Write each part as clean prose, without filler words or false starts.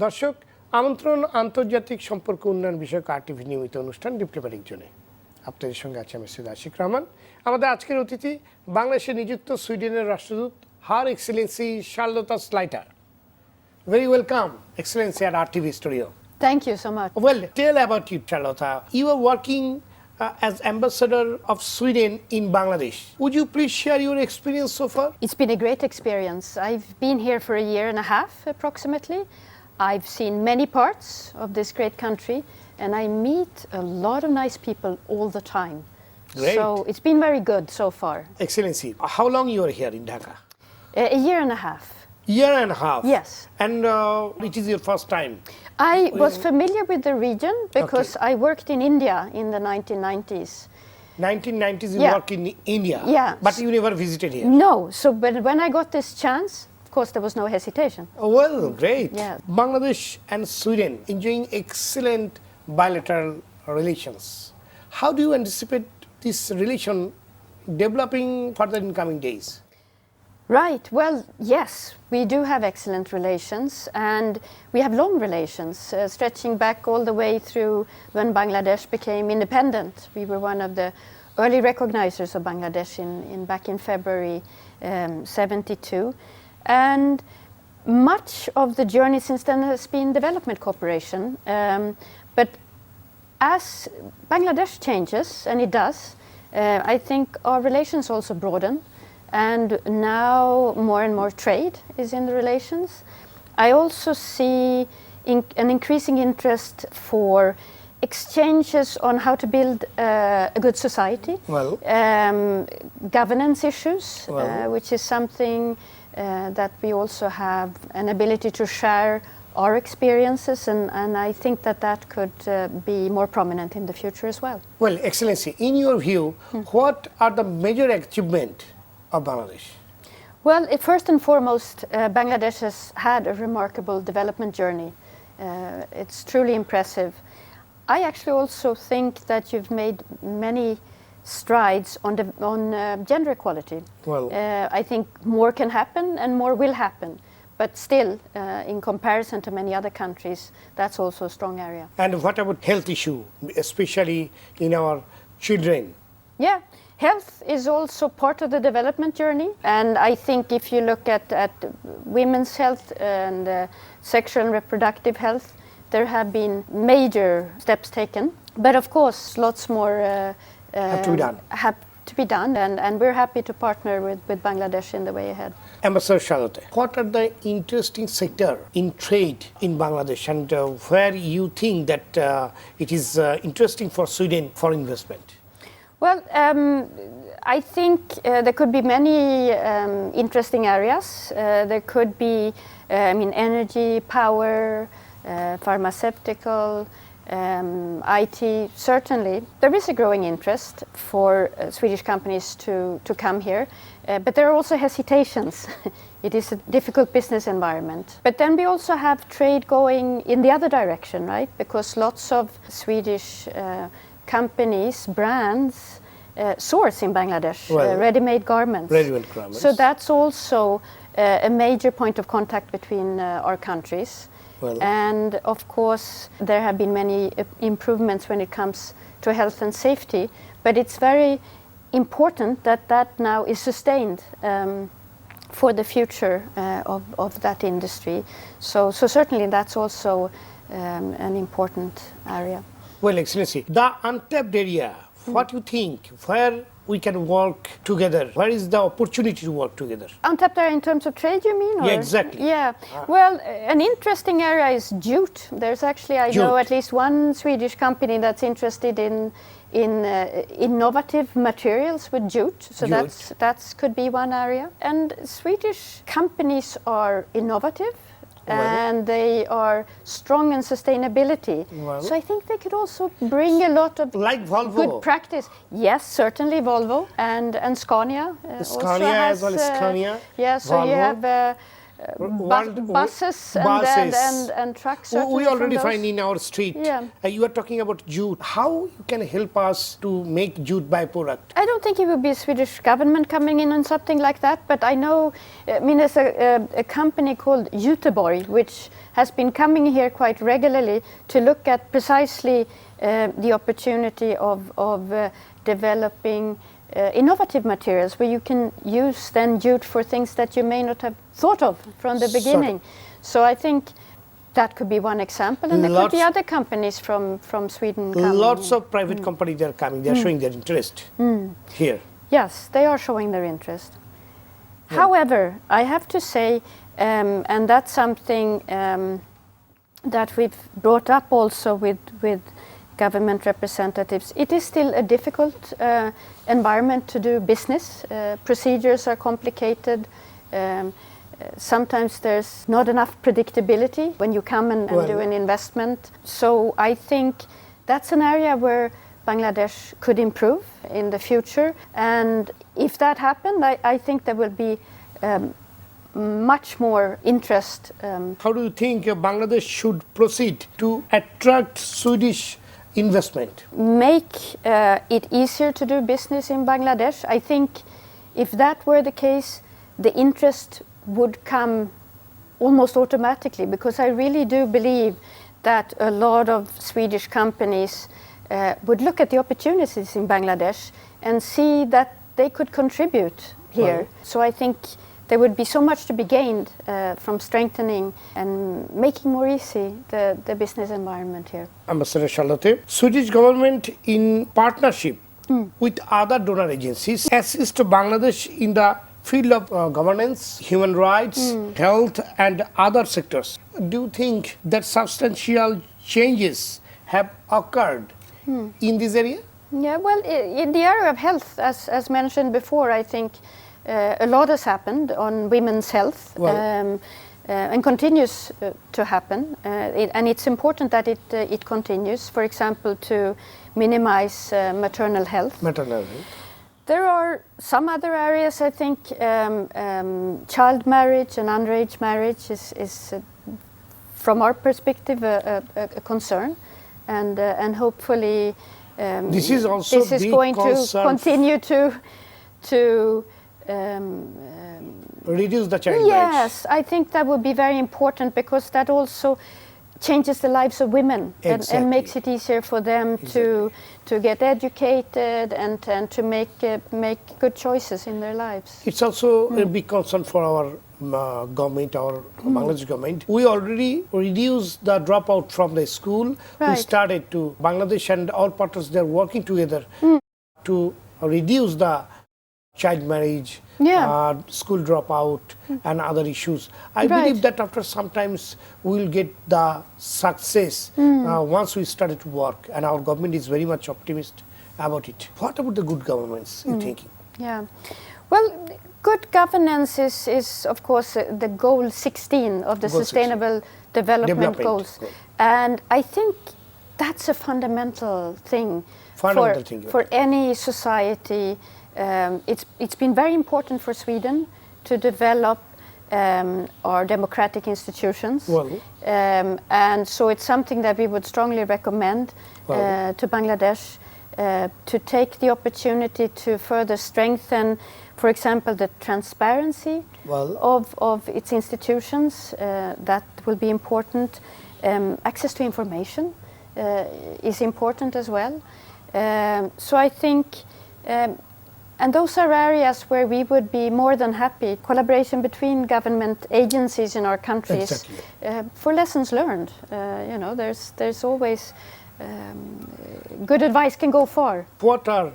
দর্শক আমন্ত্রণ আন্তর্জাতিক সম্পর্ক উন্নয়ন বিষয়ক RTV নিয়মিত অনুষ্ঠান ডিপ্লোম্যাটিক জোনে আপনাদের সঙ্গে আছে আমি সৈয়দ আশিক রহমান। আমাদের আজকের অতিথি বাংলাদেশে নিযুক্ত সুইডেনের রাষ্ট্রদূত Her Excellency Charlotta Schlyter. Very welcome, Excellency at RTV studio. Thank you so much. Well, tell about you, Charlotta. You are working as ambassador of Sweden in Bangladesh. Would you please share your experience so far? It's been a great experience. I've been here for a year and a half approximately. I've seen many parts of this great country and I meet a lot of nice people all the time. Great. So it's been very good so far. Excellency, how long you are here in Dhaka? A year and a half. Year and a half? Yes. And it is your first time? I was familiar with the region because I worked in India in the 1990s. 1990s you work in India? Yeah. But you never visited here? No. So but when I got this chance, of course there was no hesitation. Oh, well, great. Yeah. Bangladesh and Sweden enjoying excellent bilateral relations. How do you anticipate this relation developing further in coming days? Right. Well, yes, we do have excellent relations and we have long relations stretching back all the way through when Bangladesh became independent. We were one of the early recognizers of Bangladesh back in February 72. And much of the journey since then has been development cooperation. But as Bangladesh changes, and it does, I think our relations also broaden. And now more and more trade is in the relations. I also see an increasing interest for exchanges on how to build a good society, governance issues, which is something that we also have an ability to share our experiences, and I think that could be more prominent in the future as well. Well, Excellency, in your view, what are the major achievements of Bangladesh? Well, first and foremost, Bangladesh has had a remarkable development journey. It's truly impressive. I actually also think that you've made many strides on gender equality. Well, I think more can happen and more will happen. But still, in comparison to many other countries, that's also a strong area. And what about health issue, especially in our children? Yeah. Health is also part of the development journey, and I think if you look at women's health and sexual and reproductive health, there have been major steps taken. But of course, lots more have to be done, and we're happy to partner with Bangladesh in the way ahead. Ambassador Charlotte, what are the interesting sector in trade in Bangladesh, and where you think that it is interesting for Sweden for investment? Well, I think there could be many interesting areas. There could be, energy, power, pharmaceutical, IT, certainly. There is a growing interest for Swedish companies to come here, but there are also hesitations. It is a difficult business environment. But then we also have trade going in the other direction, right? Because lots of Swedish companies, brands, source in Bangladesh, ready-made garments. So that's also a major point of contact between our countries. And of course, there have been many improvements when it comes to health and safety, but it's very important that now is sustained for the future of that industry. So certainly that's also an important area. Well, Excellency, the untapped area, what do you think, where we can work together? Where is the opportunity to work together? Untapped area in terms of trade, you mean? Yeah, exactly. Yeah. Well, an interesting area is jute. There's actually, I know at least one Swedish company that's interested in innovative materials with jute. So that's could be one area. And Swedish companies are innovative. And they are strong in sustainability. So I think they could also bring a lot of good practice. Yes, certainly Volvo and Scania. Scania as well as Scania. Yeah, so Volvo. You have buses and trucks. We already find in our street. Yeah. You are talking about jute. How you can help us to make jute byproduct? I don't think it would be a Swedish government coming in on something like that, but I know, there's a company called Göteborg, which has been coming here quite regularly to look at precisely the opportunity of developing innovative materials where you can use then jute for things that you may not have thought of from the beginning. So I think that could be one example, and there could be other companies from Sweden coming. Lots of private companies are coming. They are showing their interest here. Yes, they are showing their interest. However, I have to say, and that's something that we've brought up also with government representatives, it is still a difficult environment to do business. Procedures are complicated. Sometimes there's not enough predictability when you come and do an investment. So I think that's an area where Bangladesh could improve in the future. And if that happened, I think there will be much more interest. How do you think Bangladesh should proceed to attract Swedish investment? Make it easier to do business in Bangladesh. I think if that were the case, the interest would come almost automatically, because I really do believe that a lot of Swedish companies would look at the opportunities in Bangladesh and see that they could contribute here. So I think there would be so much to be gained from strengthening and making more easy the business environment here. Ambassador Charlotta, Swedish government in partnership with other donor agencies assist Bangladesh in the field of governance, human rights, health and other sectors. Do you think that substantial changes have occurred in this area? Yeah, well, in the area of health, as mentioned before, I think a lot has happened on women's health and continues to happen. And it's important that it continues, for example, to minimize maternal health. Maternal health. There are some other areas, I think, child marriage and underage marriage is from our perspective, a concern. And hopefully this is going to continue to reduce the child marriage. Yes, I think that would be very important, because that also changes the lives of women and makes it easier for them to get educated and to make good choices in their lives. It's also a big concern for our government, our Bangladesh government. We already reduced the dropout from the school. Right. We started to Bangladesh and all partners, they're working together to reduce the child marriage, school dropout and other issues. I believe that after some times we'll get the success once we started to work, and our government is very much optimistic about it. What about the good governments, you thinking? Yeah, well, good governance is of course the goal 16 of the Sustainable Development Goals. And I think that's a fundamental thing for any society. It's been very important for Sweden to develop our democratic institutions. And so it's something that we would strongly recommend to Bangladesh to take the opportunity to further strengthen, for example, the transparency of its institutions. That will be important. Access to information is important as well. So I think, and those are areas where we would be more than happy, collaboration between government agencies in our countries for lessons learned. There's always good advice can go far. What are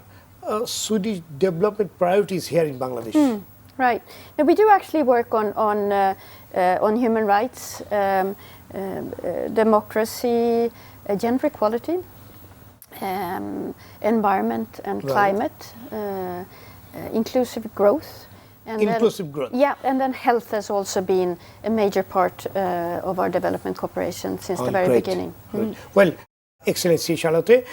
Swedish development priorities here in Bangladesh? Right. Now, we do actually work on human rights, democracy, gender equality, environment and climate, inclusive growth. And growth. Yeah, and then health has also been a major part of our development cooperation since the very beginning. Well, Excellency Charlotta,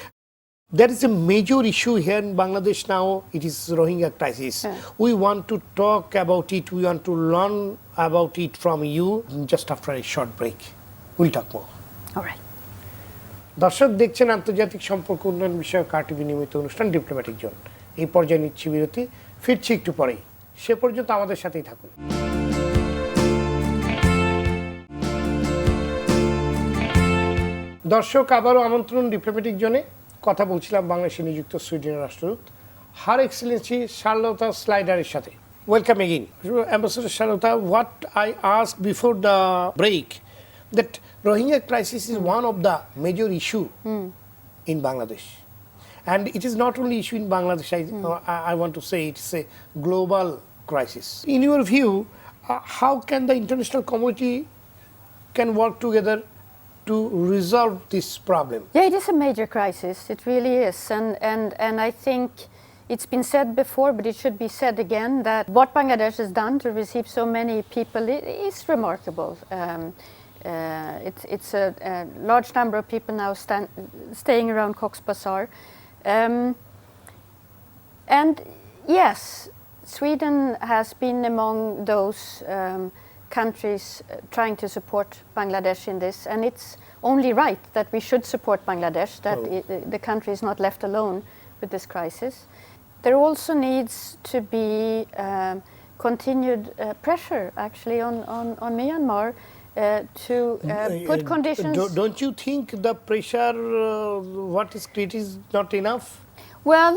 There is a major issue here in Bangladesh now. It is Rohingya crisis. Yeah. We want to talk about it. We want to learn about it from you just after a short break. We'll talk more. All right. দর্শক দেখছেন আন্তর্জাতিক সম্পর্ক উন্নয়ন বিষয়ক RTV নিয়মিত অনুষ্ঠান diplomatic zone. এই পর্যায়ে নিচ্ছি বিরতি, ফিরছি একটু পরেই। সে পর্যন্ত আমাদের সাথেই থাকুন। দর্শক আবারও আমন্ত্রণ ডিপ্লোম্যাটিক জোনে। কথা বলছিলাম বাংলাদেশে নিযুক্ত সুইডেনের রাষ্ট্রদূত হার এক্সেলেন্সি শার্লোটা স্লাইডারের সাথে। Welcome again ambassador Charlotta. What I ask before the break that Rohingya crisis is one of the major issue in Bangladesh, and it is not only issue in Bangladesh. I want to say it's a global crisis. In your view, how can the international community can work together to resolve this problem? Yeah, it is a major crisis. It really is, and I think it's been said before, but it should be said again that what Bangladesh has done to receive so many people is remarkable. It's a large number of people now staying around Cox's Bazar. And yes, Sweden has been among those countries trying to support Bangladesh in this, and it's only right that we should support Bangladesh, that the country is not left alone with this crisis. There also needs to be continued pressure actually on Myanmar to put conditions. Don't you think the pressure, what is created, is not enough? Well,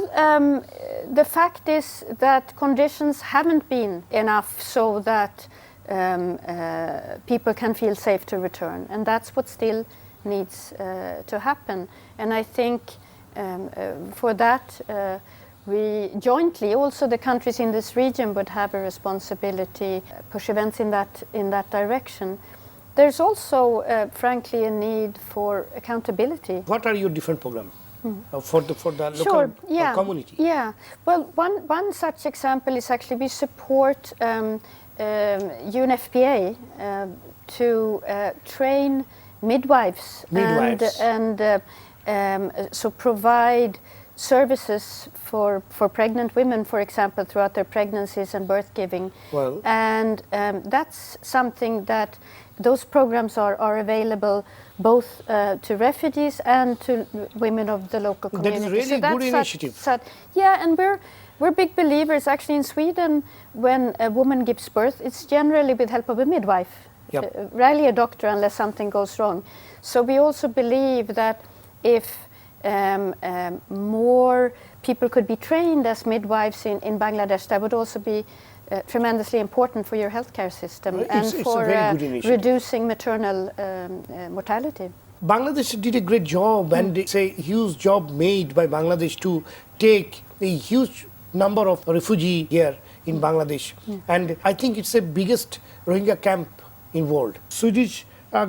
the fact is that conditions haven't been enough so that people can feel safe to return, and that's what still needs to happen. And I think for that we jointly, also the countries in this region, would have a responsibility push events in that direction. There's also, frankly, a need for accountability. What are your different programs for the local community? Yeah. Well, one such example is actually we support UNFPA to train midwives. And so provide services for pregnant women, for example, throughout their pregnancies and birth giving. Well, and that's something that those programs are available both to refugees and to women of the local community. That is really a good initiative. Yeah, and we're big believers. Actually, in Sweden, when a woman gives birth, it's generally with help of a midwife. Yep. Rarely a doctor unless something goes wrong. So we also believe that if more people could be trained as midwives in Bangladesh, that would also be tremendously important for your healthcare system and for reducing maternal mortality. Bangladesh did a great job, and it's a huge job made by Bangladesh to take a huge number of refugees here in Bangladesh. And I think it's the biggest Rohingya camp in world. Swedish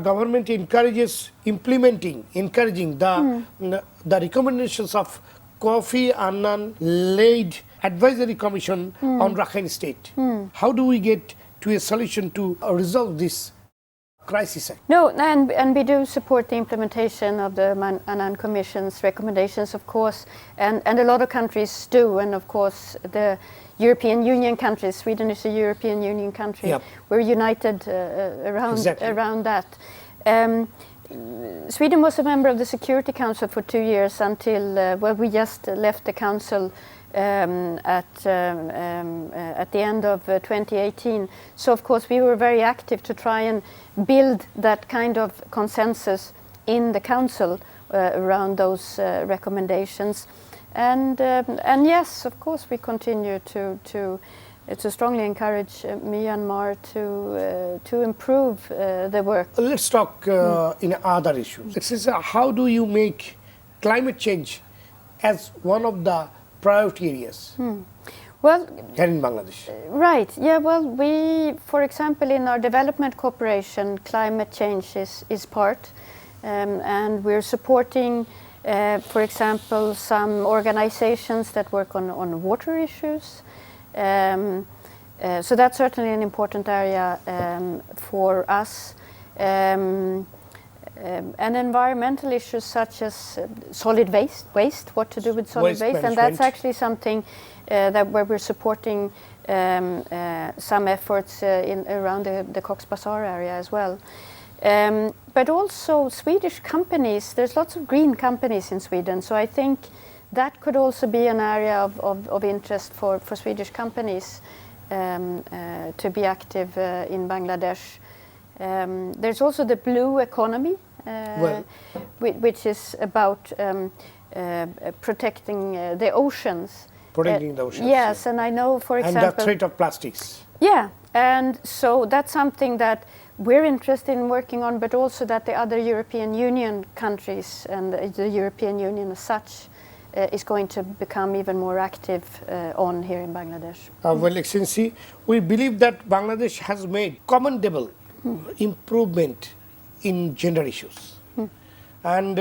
government encouraging the recommendations of Kofi Annan led advisory commission on Rakhine State. How do we get to a solution to resolve this crisis? No, and we do support the implementation of the Annan Commission's recommendations, of course, and a lot of countries do, and of course the European Union countries. Sweden is a European Union country. Yep. We're united around that. Sweden was a member of the Security Council for 2 years until we just left the council at the end of 2018. So of course we were very active to try and build that kind of consensus in the council around those recommendations. And yes, of course we continue to strongly encourage Myanmar to improve the work. Let's talk in other issues. This is how do you make climate change as one of the priority areas Well, here in Bangladesh? Right. Yeah. Well, we, for example, in our development cooperation, climate change is part, and we're supporting, for example, some organizations that work on water issues. So that's certainly an important area for us. and environmental issues such as solid waste, what to do with solid waste, and that's actually something that where we're supporting some efforts around the Cox's Bazar area as well. But also Swedish companies, there's lots of green companies in Sweden, so I think that could also be an area of interest for Swedish companies to be active in Bangladesh. There's also the blue economy, which is about protecting the oceans. Protecting the oceans. Yes, and I know, for example... And the threat of plastics. Yeah, and so that's something that we're interested in working on, but also that the other European Union countries and the European Union as such is going to become even more active on here in Bangladesh. Well, Excellency, we believe that Bangladesh has made commendable improvement in gender issues. And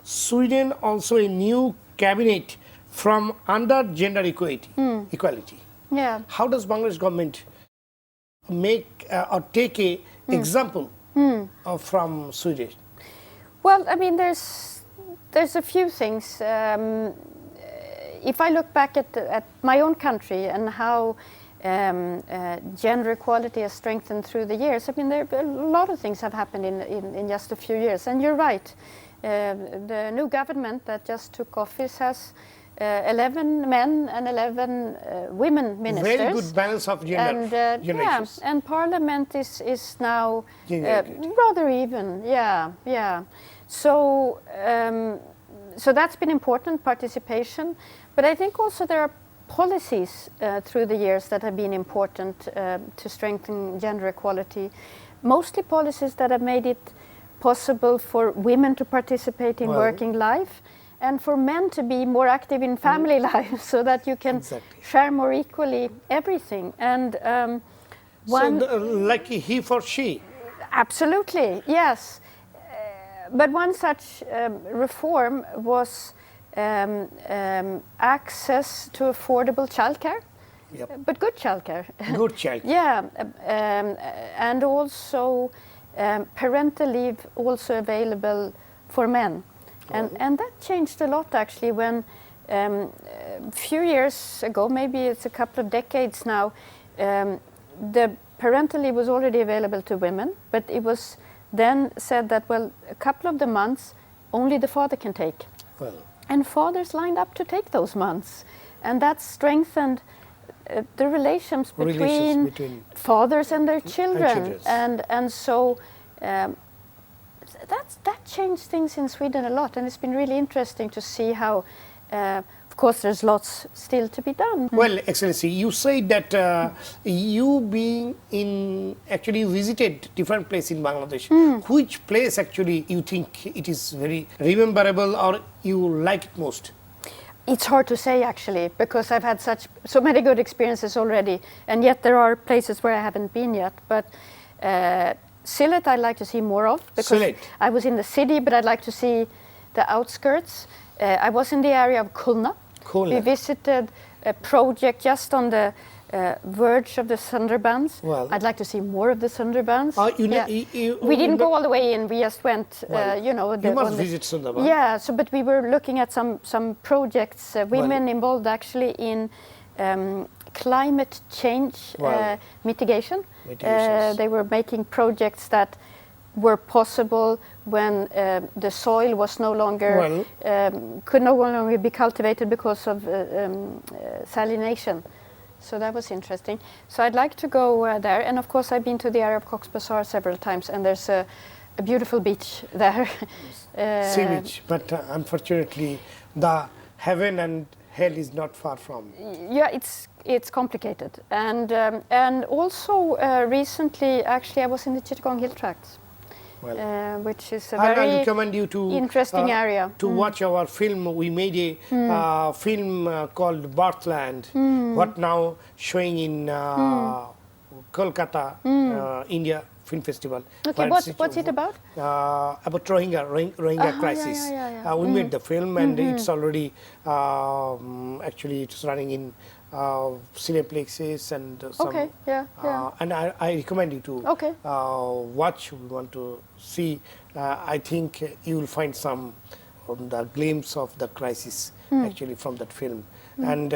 Sweden also a new cabinet from under gender equality. Yeah. How does Bangladesh government make or take a example from Sweden? Well, I mean, there's a few things. If I look back at my own country and how gender equality has strengthened through the years, I mean, a lot of things have happened in just a few years. And you're right, the new government that just took office has 11 men and 11 women ministers. Very good balance of gender issues. And parliament is now rather even. Yeah. So that's been important, participation. But I think also there are policies through the years that have been important to strengthen gender equality. Mostly policies that have made it possible for women to participate in working life, and for men to be more active in family life, so that you can share more equally everything. And like he for she. Absolutely, yes. But one such reform was access to affordable childcare, but good childcare. Good childcare. Yeah, and also parental leave also available for men. And that changed a lot actually when a few years ago, maybe it's a couple of decades now, the parental leave was already available to women, but it was then said that, well, a couple of the months only the father can take. And fathers lined up to take those months. And that strengthened the relations between fathers and their children. And so that changed things in Sweden a lot, and it's been really interesting to see how, of course, there's lots still to be done. Well, Excellency, you said that you being actually visited different places in Bangladesh. Which place actually you think it is very rememberable or you like it most? It's hard to say actually, because I've had so many good experiences already, and yet there are places where I haven't been yet. But Sylhet I'd like to see more of, because I was in the city, but I'd like to see the outskirts. I was in the area of Khulna. We visited a project just on the verge of the Sundarbans. I'd like to see more of the Sundarbans. We didn't go all the way in, we just went, you must visit Sundarbans. Yeah, but we were looking at some projects, women involved actually in climate change mitigation. They were making projects that were possible when the soil was no longer could no longer be cultivated because of salination. So that was interesting. So I'd like to go there, and of course I've been to the area of Cox's Bazar several times, and there's a beautiful beach there. Sea beach, but unfortunately the heaven and hell is not far from. Yeah, it's complicated, and also recently actually I was in the Chittagong Hill Tracts. Which is a very recommend you to interesting area. To watch our film. We made a film called Birthland, what now showing in Kolkata, India Film Festival. Okay, what's it about? About Rohingya crisis. Yeah. We made the film, and it's already actually it's running in cineplexes and some. Okay, yeah. And I recommend you to Okay. watch. We want to see. I think you will find some the glimpse of the crisis actually from that film. And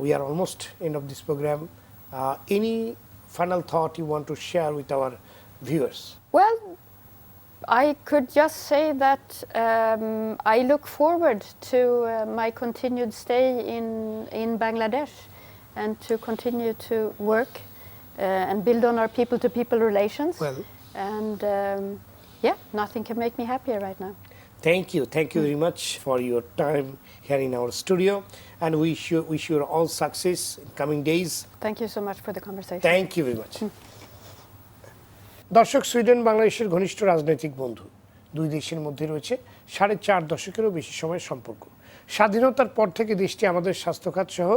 we are almost end of this program. Any final thought you want to share with our viewers? Well, I could just say that I look forward to my continued stay in Bangladesh and to continue to work and build on our people-to-people relations. Well, and yeah, nothing can make me happier right now. thank you very much for your time here in our studio, and we wish you all success in coming days. Thank you so much for the conversation. Thank you very much. দর্শক, Sweden বাংলাদেশের ঘনিষ্ঠ রাজনৈতিক বন্ধু। দুই দেশের মধ্যে রয়েছে 4.5 দশকেরও বেশি সময়ের সম্পর্ক। স্বাধীনতার পর থেকে দেশটি আমাদের স্বাস্থ্যখাত সহ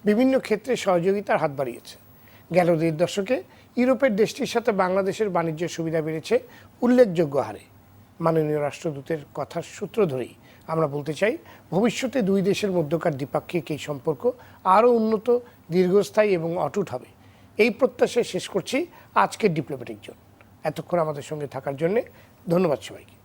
বিভিন্ন ক্ষেত্রে সহযোগিতার হাত বাড়িয়েছে। গেল 1.5 দশকে ইউরোপের দেশটির সাথে বাংলাদেশের বাণিজ্য সুবিধা বেড়েছে উল্লেখযোগ্য হারে। মাননীয় রাষ্ট্রদূতের কথার সূত্র ধরেই আমরা বলতে চাই, ভবিষ্যতে দুই দেশের মধ্যকার দ্বিপাক্ষিক এই সম্পর্ক আরও উন্নত, দীর্ঘস্থায়ী এবং অটুট হবে। এই প্রত্যাশায় শেষ করছি আজকের ডিপ্লোম্যাটিক জোন। এতক্ষণ আমাদের সঙ্গে থাকার জন্য ধন্যবাদ সবাইকে।